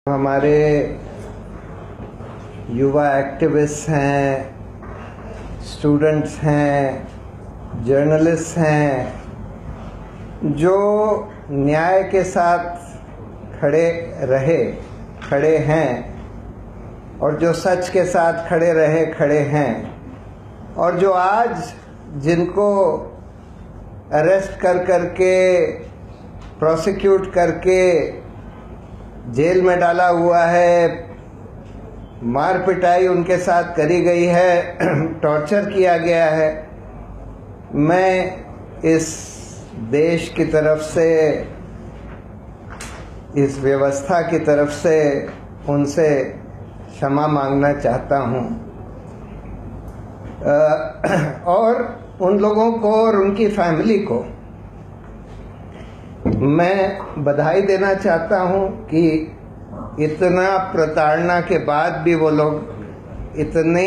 हमारे युवा एक्टिविस्ट हैं, स्टूडेंट्स हैं, जर्नलिस्ट हैं, जो न्याय के साथ खड़े हैं और जो सच के साथ खड़े हैं और जो आज जिनको अरेस्ट करके प्रोसिक्यूट करके जेल में डाला हुआ है, मार पिटाई उनके साथ करी गई है, टॉर्चर किया गया है, मैं इस देश की तरफ से, इस व्यवस्था की तरफ से उनसे क्षमा मांगना चाहता हूँ और उन लोगों को और उनकी फैमिली को मैं बधाई देना चाहता हूँ कि इतना प्रताड़ना के बाद भी वो लोग इतने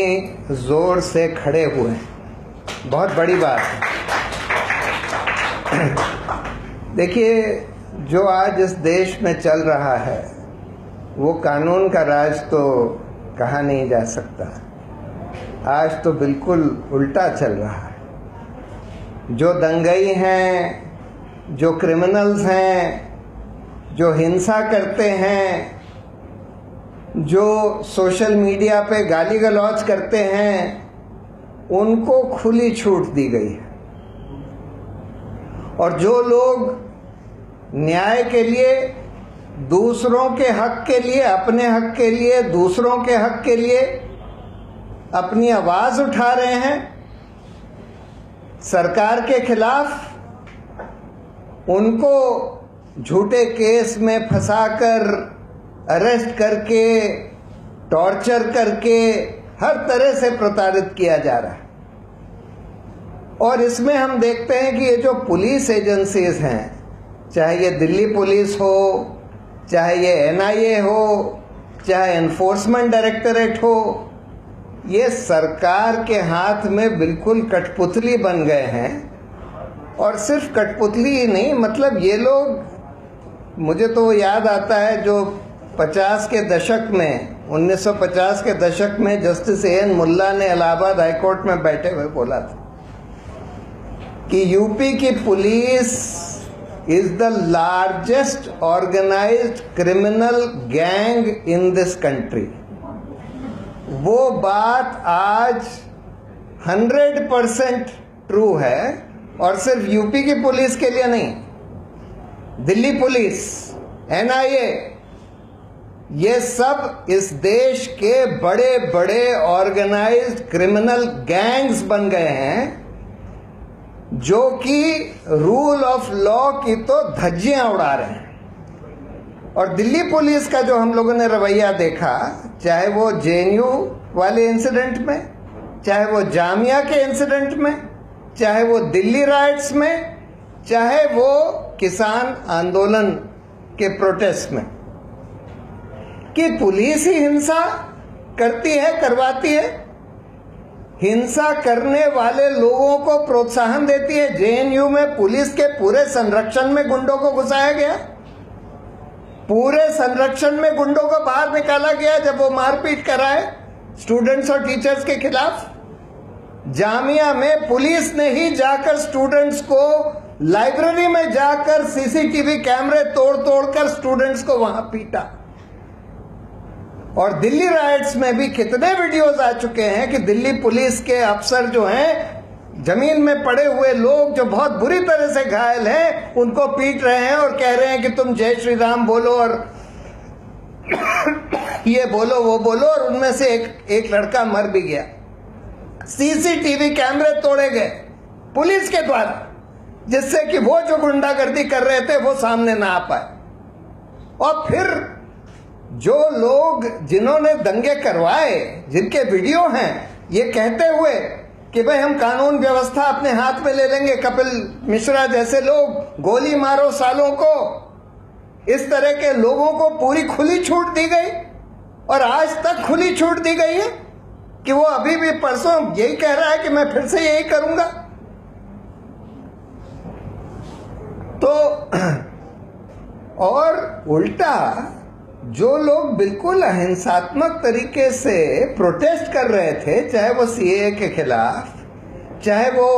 जोर से खड़े हुए हैं। बहुत बड़ी बात है। देखिए, जो आज इस देश में चल रहा है वो कानून का राज तो कहा नहीं जा सकता। आज तो बिल्कुल उल्टा चल रहा है। जो दंगई हैं, जो क्रिमिनल्स हैं, जो हिंसा करते हैं, जो सोशल मीडिया पे गाली गलौज करते हैं, उनको खुली छूट दी गई है। और जो लोग न्याय के लिए, दूसरों के हक के लिए, अपने हक के लिए, दूसरों के हक के लिए अपनी आवाज उठा रहे हैं सरकार के खिलाफ, उनको झूठे केस में फंसाकर, अरेस्ट करके, टॉर्चर करके हर तरह से प्रताड़ित किया जा रहा है। और इसमें हम देखते हैं कि ये जो पुलिस एजेंसीज हैं, चाहे ये दिल्ली पुलिस हो, चाहे ये एनआईए हो, चाहे एनफोर्समेंट डायरेक्टरेट हो, ये सरकार के हाथ में बिल्कुल कठपुतली बन गए हैं। और सिर्फ कठपुतली ही नहीं, मतलब ये लोग, मुझे तो वो याद आता है जो 50 के दशक में, 1950 के दशक में जस्टिस ए.एन. मुल्ला ने इलाहाबाद हाईकोर्ट में बैठे हुए बोला था कि यूपी की police is the largest organised criminal gang in this country. वो बात आज 100% ट्रू है। और सिर्फ यूपी की पुलिस के लिए नहीं, दिल्ली पुलिस, एनआईए, ये सब इस देश के बड़े बड़े ऑर्गेनाइज्ड क्रिमिनल गैंग्स बन गए हैं जो कि रूल ऑफ लॉ की तो धज्जियां उड़ा रहे हैं। और दिल्ली पुलिस का जो हम लोगों ने रवैया देखा, चाहे वो जेएनयू वाले इंसिडेंट में, चाहे वो जामिया के इंसिडेंट में, चाहे वो दिल्ली राइट्स में, चाहे वो किसान आंदोलन के प्रोटेस्ट में, कि पुलिस ही हिंसा करती है, करवाती है, हिंसा करने वाले लोगों को प्रोत्साहन देती है। जेएनयू में पुलिस के पूरे संरक्षण में गुंडों को घुसाया गया, पूरे संरक्षण में गुंडों को बाहर निकाला गया जब वो मारपीट कराए स्टूडेंट्स और टीचर्स के खिलाफ। जामिया में पुलिस ने ही जाकर स्टूडेंट्स को लाइब्रेरी में जाकर सीसीटीवी कैमरे तोड़ कर स्टूडेंट्स को वहां पीटा। और दिल्ली राइट्स में भी कितने वीडियोस आ चुके हैं कि दिल्ली पुलिस के अफसर जो हैं, जमीन में पड़े हुए लोग जो बहुत बुरी तरह से घायल हैं, उनको पीट रहे हैं और कह रहे हैं कि तुम जय श्री राम बोलो और ये बोलो वो बोलो, और उनमें से एक लड़का मर भी गया। सीसीटीवी कैमरे तोड़े गए पुलिस के द्वारा, जिससे कि वो जो गुंडागर्दी कर रहे थे वो सामने ना आ पाए। और फिर जो लोग जिन्होंने दंगे करवाए, जिनके वीडियो हैं, ये कहते हुए कि भाई हम कानून व्यवस्था अपने हाथ में ले लेंगे, कपिल मिश्रा जैसे लोग, गोली मारो सालों को, इस तरह के लोगों को पूरी खुली छूट दी गई। और आज तक खुली छूट दी गई है कि वो अभी भी परसों यही कह रहा है कि मैं फिर से यही करूंगा। तो और उल्टा जो लोग बिल्कुल अहिंसात्मक तरीके से प्रोटेस्ट कर रहे थे, चाहे वो सीएए के खिलाफ, चाहे वो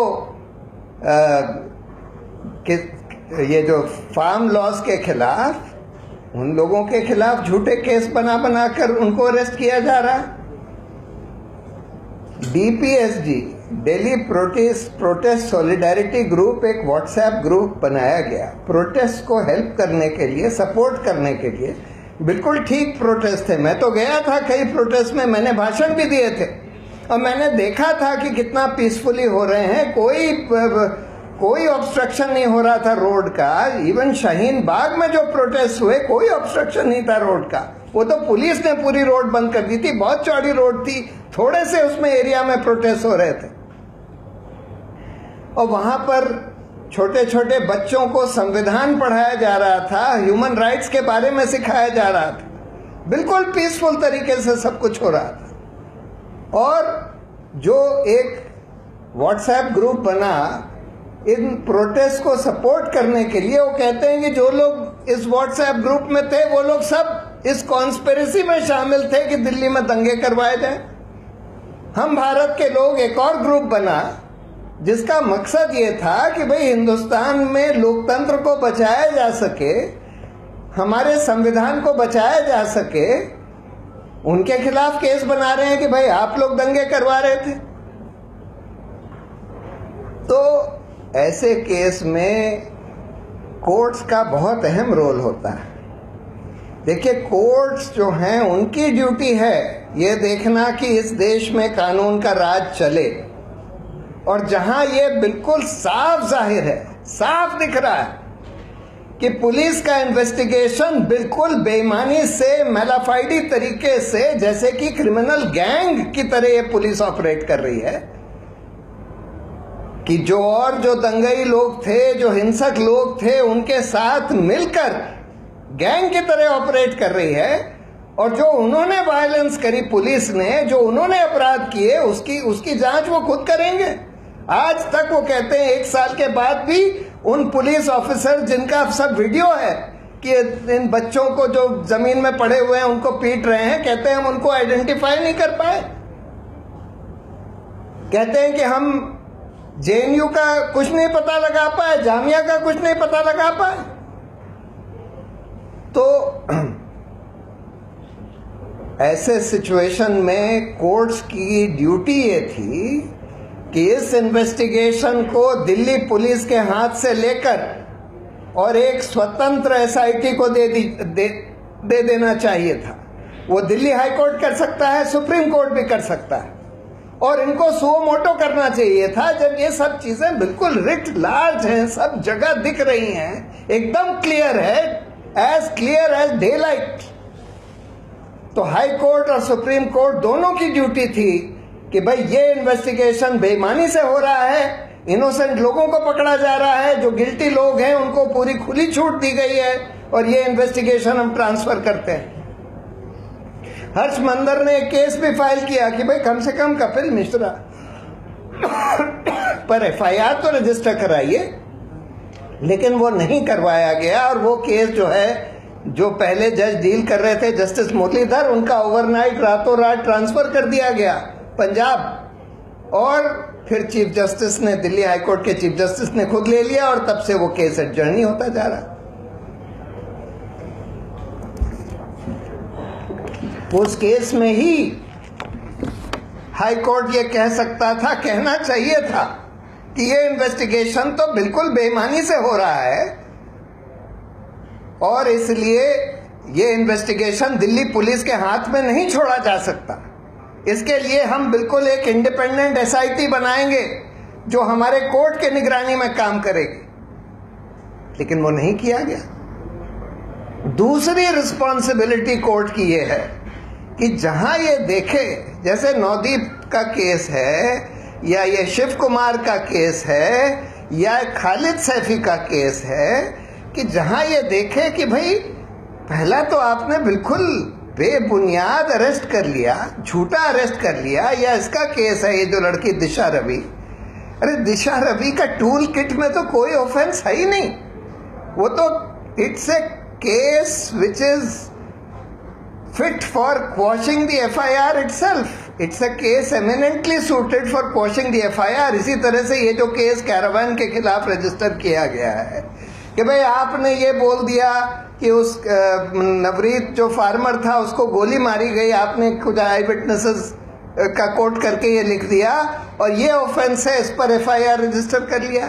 ये जो फार्म लॉस के खिलाफ, उन लोगों के खिलाफ झूठे केस बना बनाकर उनको अरेस्ट किया जा रहा है। DPSG, Delhi protest solidarity group, एक व्हाट्सएप ग्रुप बनाया गया प्रोटेस्ट को हेल्प करने के लिए, सपोर्ट करने के लिए। बिल्कुल ठीक प्रोटेस्ट थे। मैं तो गया था कई प्रोटेस्ट में, मैंने भाषण भी दिए थे और मैंने देखा था कि कितना पीसफुली हो रहे हैं। कोई ऑब्स्ट्रक्शन नहीं हो रहा था रोड का। इवन शाहीन बाग में जो प्रोटेस्ट हुए, कोई ऑब्स्ट्रक्शन नहीं था रोड का। वो तो पुलिस ने पूरी रोड बंद कर दी थी। बहुत चौड़ी रोड थी, थोड़े से उसमें एरिया में प्रोटेस्ट हो रहे थे। और वहां पर छोटे छोटे बच्चों को संविधान पढ़ाया जा रहा था, ह्यूमन राइट्स के बारे में सिखाया जा रहा था। बिल्कुल पीसफुल तरीके से सब कुछ हो रहा था। और जो एक व्हाट्सएप ग्रुप बना इन प्रोटेस्ट को सपोर्ट करने के लिए, वो कहते हैं कि जो लोग इस व्हाट्सएप ग्रुप में थे वो लोग सब इस कॉन्स्पिरेसी में शामिल थे कि दिल्ली में दंगे करवाए जाए। हम भारत के लोग, एक और ग्रुप बना जिसका मकसद ये था कि भाई हिंदुस्तान में लोकतंत्र को बचाया जा सके, हमारे संविधान को बचाया जा सके। उनके खिलाफ केस बना रहे हैं कि भाई आप लोग दंगे करवा रहे थे। तो ऐसे केस में कोर्ट्स का बहुत अहम रोल होता है। देखिए, कोर्ट्स जो हैं उनकी ड्यूटी है ये देखना कि इस देश में कानून का राज चले। और जहां ये बिल्कुल साफ जाहिर है, साफ दिख रहा है कि पुलिस का इन्वेस्टिगेशन बिल्कुल बेईमानी से, मैलाफाइडी तरीके से, जैसे कि क्रिमिनल गैंग की तरह ये पुलिस ऑपरेट कर रही है, कि जो दंगई लोग थे, जो हिंसक लोग थे, उनके साथ मिलकर गैंग की तरह ऑपरेट कर रही है। और जो उन्होंने वायलेंस करी पुलिस ने, जो उन्होंने अपराध किए, उसकी जांच वो खुद करेंगे। आज तक वो कहते हैं 1 साल के बाद भी उन पुलिस ऑफिसर जिनका सब वीडियो है कि इन बच्चों को जो जमीन में पड़े हुए हैं उनको पीट रहे हैं, कहते हैं हम उनको आइडेंटिफाई नहीं कर पाए। कहते हैं कि हम JNU का कुछ नहीं पता लगा पाए, जामिया का कुछ नहीं पता लगा पाए। तो ऐसे सिचुएशन में कोर्ट्स की ड्यूटी ये थी कि इस इन्वेस्टिगेशन को दिल्ली पुलिस के हाथ से लेकर और एक स्वतंत्र SIT को दे देना चाहिए था। वो दिल्ली हाई कोर्ट कर सकता है, सुप्रीम कोर्ट भी कर सकता है। और इनको सुओ मोटो करना चाहिए था जब ये सब चीजें बिल्कुल रिट लार्ज हैं, सब जगह दिख रही हैं, एकदम क्लियर है, as clear as daylight. तो हाई कोर्ट और सुप्रीम कोर्ट दोनों की ड्यूटी थी कि भाई ये इन्वेस्टिगेशन बेईमानी से हो रहा है, इनोसेंट लोगों को पकड़ा जा रहा है, जो गिल्टी लोग हैं उनको पूरी खुली छूट दी गई है, और ये इन्वेस्टिगेशन हम ट्रांसफर करते हैं। हर्ष मंदर ने एक केस भी फाइल किया कि भाई कम से कम कपिल मिश्रा पर FIR तो रजिस्टर कराइए, लेकिन वो नहीं करवाया गया। और वो केस जो है, जो पहले जज डील कर रहे थे जस्टिस मुरलीधर, उनका ओवरनाइट, रातों रात ट्रांसफर कर दिया गया पंजाब। और फिर चीफ जस्टिस ने, दिल्ली हाई कोर्ट के चीफ जस्टिस ने खुद ले लिया, और तब से वो केस एडजर्नी होता जा रहा। उस केस में ही हाई कोर्ट ये कह सकता था, कहना चाहिए था कि ये इन्वेस्टिगेशन तो बिल्कुल बेईमानी से हो रहा है, और इसलिए ये इन्वेस्टिगेशन दिल्ली पुलिस के हाथ में नहीं छोड़ा जा सकता। इसके लिए हम बिल्कुल एक इंडिपेंडेंट SIT बनाएंगे जो हमारे कोर्ट के निगरानी में काम करेगी। लेकिन वो नहीं किया गया। दूसरी रिस्पॉन्सिबिलिटी कोर्ट की ये है कि जहां ये देखे, जैसे नवदीप का केस है, या ये शिव कुमार का केस है, या खालिद सैफी का केस है, कि जहां ये देखे कि भाई पहला तो आपने बिल्कुल बेबुनियाद अरेस्ट कर लिया, झूठा अरेस्ट कर लिया। या इसका केस है, ये जो लड़की दिशा रवि, अरे दिशा रवि का टूल किट में तो कोई ऑफेंस है ही नहीं। वो तो it's a case which is fit for quashing the FIR itself. It's a case eminently suited for quashing the FIR. इसी तरह से ये जो केस कैरावान के खिलाफ रजिस्टर किया गया है कि भाई आपने ये बोल दिया कि उस नवरीत जो फार्मर था उसको गोली मारी गई, आपने कुछ आई विटनेसेस का कोट करके ये लिख दिया और ये ऑफेंस है, इस पर FIR रजिस्टर कर लिया।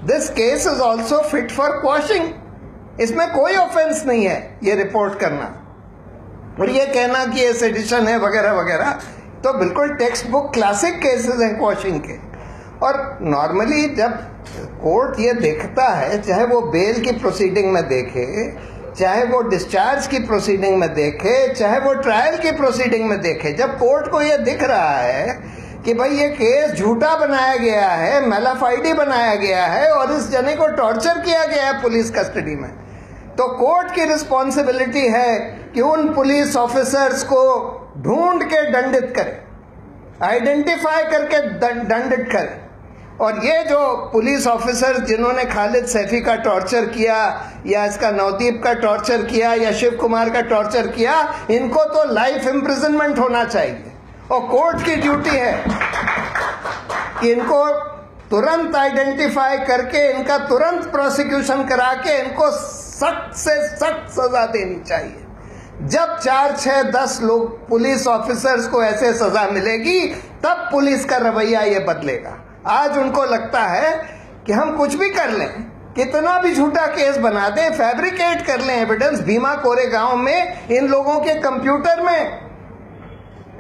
This case is also fit for quashing. इसमें कोई ऑफेंस नहीं है ये रिपोर्ट करना और ये कहना कि ये सेडिशन है वगैरह वगैरह, तो बिल्कुल टेक्स्ट बुक क्लासिक केसेस हैं क्वॉशिंग के। और नॉर्मली जब कोर्ट ये देखता है, चाहे वो बेल की प्रोसीडिंग में देखे, चाहे वो डिस्चार्ज की प्रोसीडिंग में देखे, चाहे वो ट्रायल की प्रोसीडिंग में देखे, जब कोर्ट को ये दिख रहा है कि भाई ये केस झूठा बनाया गया है, मेलाफाइडी बनाया गया है और इस जने को टॉर्चर किया गया है पुलिस कस्टडी में, तो कोर्ट की रिस्पॉन्सिबिलिटी है कि उन पुलिस ऑफिसर्स को ढूंढ के दंडित करे, आइडेंटिफाई करके दंडित करे। और ये जो पुलिस ऑफिसर जिन्होंने खालिद सैफी का टॉर्चर किया या इसका नवदीप का टॉर्चर किया या शिव कुमार का टॉर्चर किया, इनको तो लाइफ इम्प्रिजनमेंट होना चाहिए और कोर्ट की ड्यूटी है कि इनको तुरंत आइडेंटिफाई करके इनका तुरंत प्रोसिक्यूशन करा के इनको सख्त से सख्त सजा देनी चाहिए। जब 4, 6, 10 लोग पुलिस ऑफिसर्स को ऐसे सजा मिलेगी तब पुलिस का रवैया ये बदलेगा। आज उनको लगता है कि हम कुछ भी कर लें, कितना भी झूठा केस बना दें, फैब्रिकेट कर लें एविडेंस। भीमा कोरेगांव में इन लोगों के कंप्यूटर में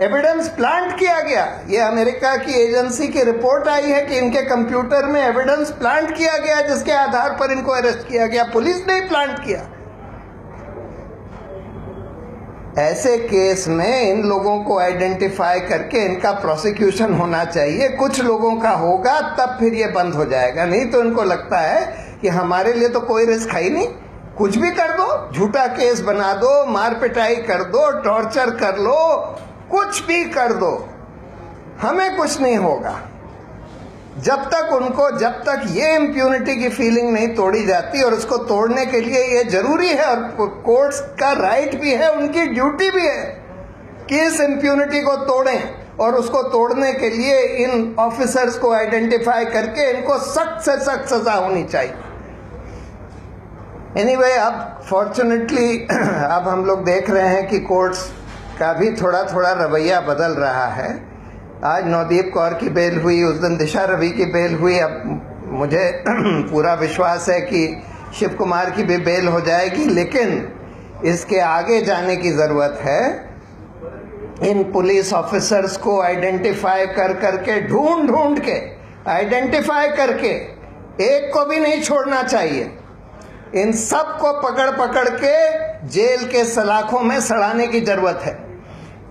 एविडेंस प्लांट किया गया। ये अमेरिका की एजेंसी की रिपोर्ट आई है कि इनके कंप्यूटर में एविडेंस प्लांट किया गया जिसके आधार पर इनको अरेस्ट किया गया, पुलिस ने ही प्लांट किया। ऐसे केस में इन लोगों को आइडेंटिफाई करके इनका प्रोसिक्यूशन होना चाहिए। कुछ लोगों का होगा तब फिर ये बंद हो जाएगा, नहीं तो इनको लगता है कि हमारे लिए तो कोई रिस्क है ही नहीं, कुछ भी कर दो, झूठा केस बना दो, मार पिटाई कर दो, टॉर्चर कर लो, कुछ भी कर दो, हमें कुछ नहीं होगा। जब तक ये इम्प्यूनिटी की फीलिंग नहीं तोड़ी जाती, और उसको तोड़ने के लिए ये जरूरी है और कोर्ट्स का राइट भी है, उनकी ड्यूटी भी है कि इस इम्प्यूनिटी को तोड़ें, और उसको तोड़ने के लिए इन ऑफिसर्स को आइडेंटिफाई करके इनको सख्त से सख्त सजा होनी चाहिए। एनीवे, अब फॉर्चुनेटली अब हम लोग देख रहे हैं कि कोर्ट्स का भी थोड़ा थोड़ा रवैया बदल रहा है। आज नवदीप कौर की बेल हुई, उस दिन दिशा रवि की बेल हुई। अब मुझे पूरा विश्वास है कि शिव कुमार की भी बेल हो जाएगी, लेकिन इसके आगे जाने की ज़रूरत है। इन पुलिस ऑफिसर्स को आइडेंटिफाई कर करके, ढूंढ के आइडेंटिफाई करके, एक को भी नहीं छोड़ना चाहिए। इन सब को पकड़ के जेल के सलाखों में सड़ाने की ज़रूरत है,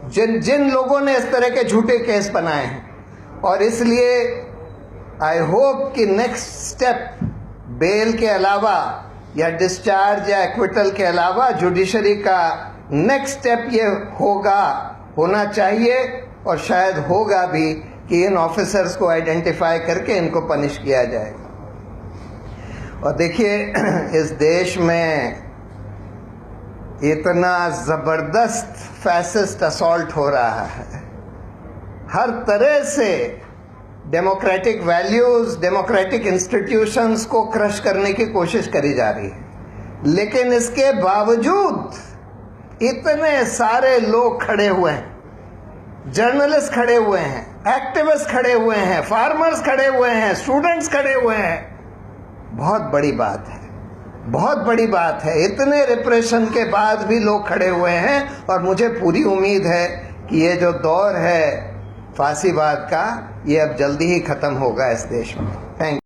जिन लोगों ने इस तरह के झूठे केस बनाए हैं। और इसलिए आई होप कि नेक्स्ट स्टेप बेल के अलावा या डिस्चार्ज या एक्विटल के अलावा जुडिशरी का नेक्स्ट स्टेप ये होना चाहिए, और शायद होगा भी, कि इन ऑफिसर्स को आइडेंटिफाई करके इनको पनिश किया जाएगा। और देखिए, इस देश में इतना ज़बरदस्त फैसिस्ट असॉल्ट हो रहा है, हर तरह से डेमोक्रेटिक वैल्यूज़, डेमोक्रेटिक इंस्टीट्यूशंस को क्रश करने की कोशिश करी जा रही है। लेकिन इसके बावजूद इतने सारे लोग खड़े हुए हैं, जर्नलिस्ट खड़े हुए हैं, एक्टिविस्ट खड़े हुए हैं, फार्मर्स खड़े हुए हैं, स्टूडेंट्स खड़े हुए हैं। बहुत बड़ी बात है, बहुत बड़ी बात है। इतने रिप्रेशन के बाद भी लोग खड़े हुए हैं, और मुझे पूरी उम्मीद है कि ये जो दौर है फांसीवाद का, ये अब जल्दी ही खत्म होगा इस देश में। Thank you.